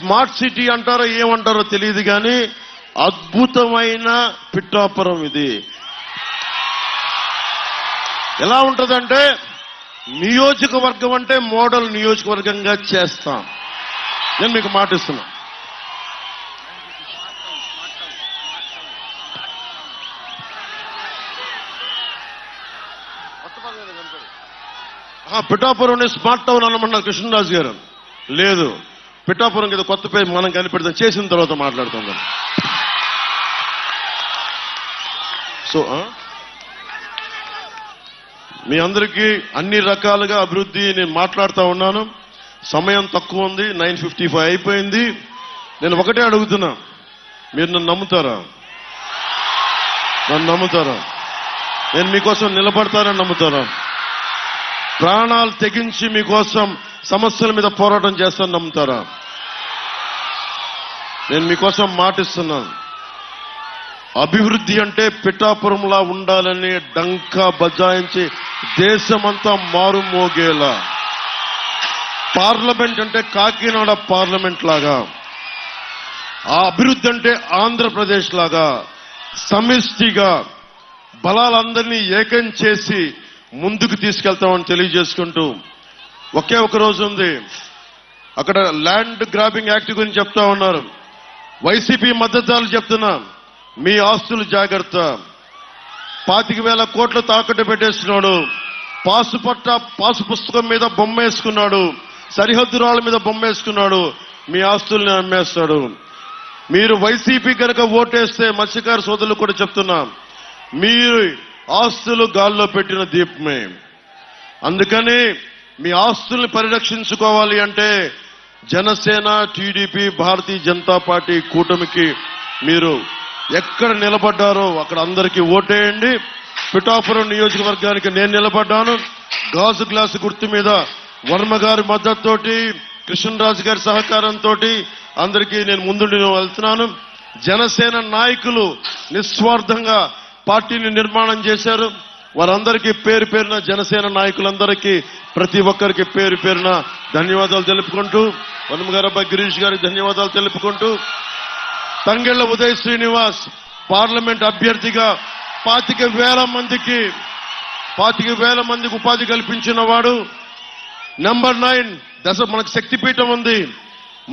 Smart city అంటారో ఏమంటారో తెలియదు కానీ అద్భుతమైన పిఠాపురం ఇది. ఎలా ఉంటుందంటే నియోజకవర్గం అంటే మోడల్ నియోజకవర్గంగా చేస్తాం. నేను మీకు మాటిస్తున్నా. పిఠాపురం స్మార్ట్ టౌన్ అన్నమన్నారు కృష్ణరాజు గారు. లేదు, పిఠాపురం కదా కొత్త పేరు మనం కనిపెడతాం, చేసిన తర్వాత మాట్లాడుకుందాం. సో మీ అందరికీ అన్ని రకాలుగా అభివృద్ధి నేను మాట్లాడుతూ ఉన్నాను. సమయం తక్కువ ఉంది, 9:55 అయిపోయింది. నేను ఒకటే అడుగుతున్నా, మీరు నన్ను నమ్ముతారా? నన్ను నమ్ముతారా? నేను మీకోసం నిలబడతానని నమ్ముతారా? ప్రాణాలు తెగించి మీకోసం సమస్యల మీద పోరాటం చేస్తానని నమ్ముతారా? నేను మీకోసం మాటిస్తున్నాను. అభివృద్ధి అంటే పిఠాపురంలా ఉండాలని డంకా బజాయించి దేశమంతా మారుమోగేలా, పార్లమెంట్ అంటే కాకినాడ పార్లమెంట్ లాగా, ఆ అభివృద్ధి అంటే ఆంధ్రప్రదేశ్ లాగా సమిష్టిగా బలాలందరినీ ఏకం చేసి ముందుకు తీసుకెళ్తామని తెలియజేసుకుంటూ, ఒకే ఒక రోజు ఉంది. అక్కడ ల్యాండ్ గ్రాబింగ్ యాక్ట్ గురించి చెప్తా ఉన్నారు. వైసీపీ మద్దతుదారులు చెప్తున్నా, మీ ఆస్తులు జాగ్రత్త. 25,000 కోట్లు తాకట్టు పెట్టేస్తున్నాడు. పాసు పుస్తకం మీద బొమ్మ వేసుకున్నాడు, సరిహద్దు రాళ్ళ మీద బొమ్మ వేసుకున్నాడు. మీ ఆస్తుల్ని అమ్మేస్తాడు. మీరు వైసీపీ కనుక ఓటేస్తే మత్స్యకార సోదరులు కూడా చెప్తున్నా, మీరు ఆస్తులు గాల్లో పెట్టిన దీపమే. అందుకని మీ ఆస్తుల్ని పరిరక్షించుకోవాలి అంటే జనసేన, టీడీపీ, భారతీయ జనతా పార్టీ కూటమికి మీరు ఎక్కడ నిలబడ్డారో అక్కడ అందరికీ ఓటేయండి. పిఠాపురం నియోజకవర్గానికి నేను నిలబడ్డాను. గాజు గ్లాసు గుర్తు మీద వర్మ గారి మద్దతుతోటి, కృష్ణరాజు గారి సహకారంతో అందరికీ నేను ముందుండి వెళ్తున్నాను. జనసేన నాయకులు నిస్వార్థంగా పార్టీని నిర్మాణం చేశారు. వారందరికీ పేరు పేరున, జనసేన నాయకులందరికీ ప్రతి ఒక్కరికి పేరు పేరున ధన్యవాదాలు తెలుపుకుంటూ, వర్మ గారు అబ్బాయి గిరీష్ గారికి ధన్యవాదాలు తెలుపుకుంటూ, తంగెళ్ల ఉదయ్ శ్రీనివాస్ పార్లమెంట్ అభ్యర్థిగా 25,000 మందికి ఉపాధి కల్పించిన వాడు. నంబర్ 9 మనకు శక్తిపీఠం ఉంది.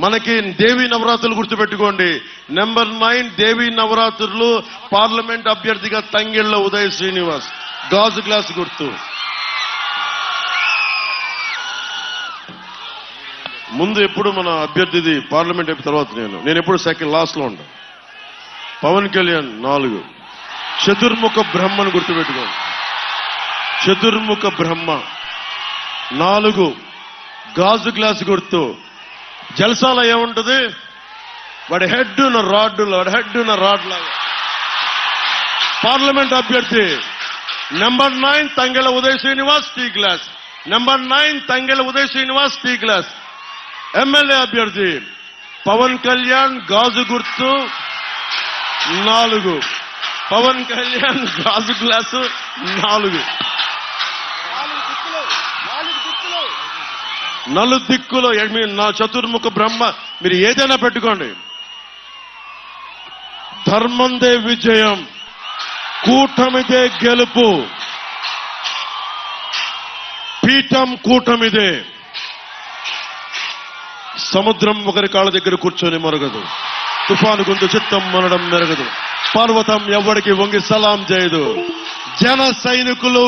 మనకి దేవీ నవరాత్రులు గుర్తుపెట్టుకోండి. నంబర్ 9 దేవీ నవరాత్రులు పార్లమెంట్ అభ్యర్థిగా తంగెళ్ల ఉదయ్ శ్రీనివాస్, గాజు గ్లాస్ గుర్తు. ముందు ఎప్పుడు మన అభ్యర్థిది పార్లమెంట్ అయిపోయిన తర్వాత నేను ఎప్పుడు సెకండ్ లాస్ట్ లో ఉంటాను. పవన్ కళ్యాణ్ 4 చతుర్ముఖ బ్రహ్మను గుర్తుపెట్టుకోండి. చతుర్ముఖ బ్రహ్మ 4 గాజు గ్లాస్ గుర్తు. జల్సాలో ఏముంటుంది? వాడి హెడ్ ఉన్న రాడ్ లాగా. పార్లమెంట్ అభ్యర్థి number 9 Tangella Uday Srinivas tea glass. Number 9 Tangella Uday Srinivas tea glass. MLA అభ్యర్థి పవన్ కళ్యాణ్ గాజు గుర్తు 4. పవన్ కళ్యాణ్ గాజు గ్లాసు 4. నలుదిక్కులో నా చతుర్ముఖ బ్రహ్మ. మీరు ఏదైనా పెట్టుకోండి. ధర్మందే విజయం, కూటమిదే గెలుపు, పీఠం కూటమిదే. సముద్రం ఒకరి కాళ్ళ దగ్గర కూర్చొని మరగదు, తుఫాను గొంతు చిత్తం మనడం మెరగదు, పర్వతం ఎవరికి వంగి సలాం చేయదు. జన సైనికులు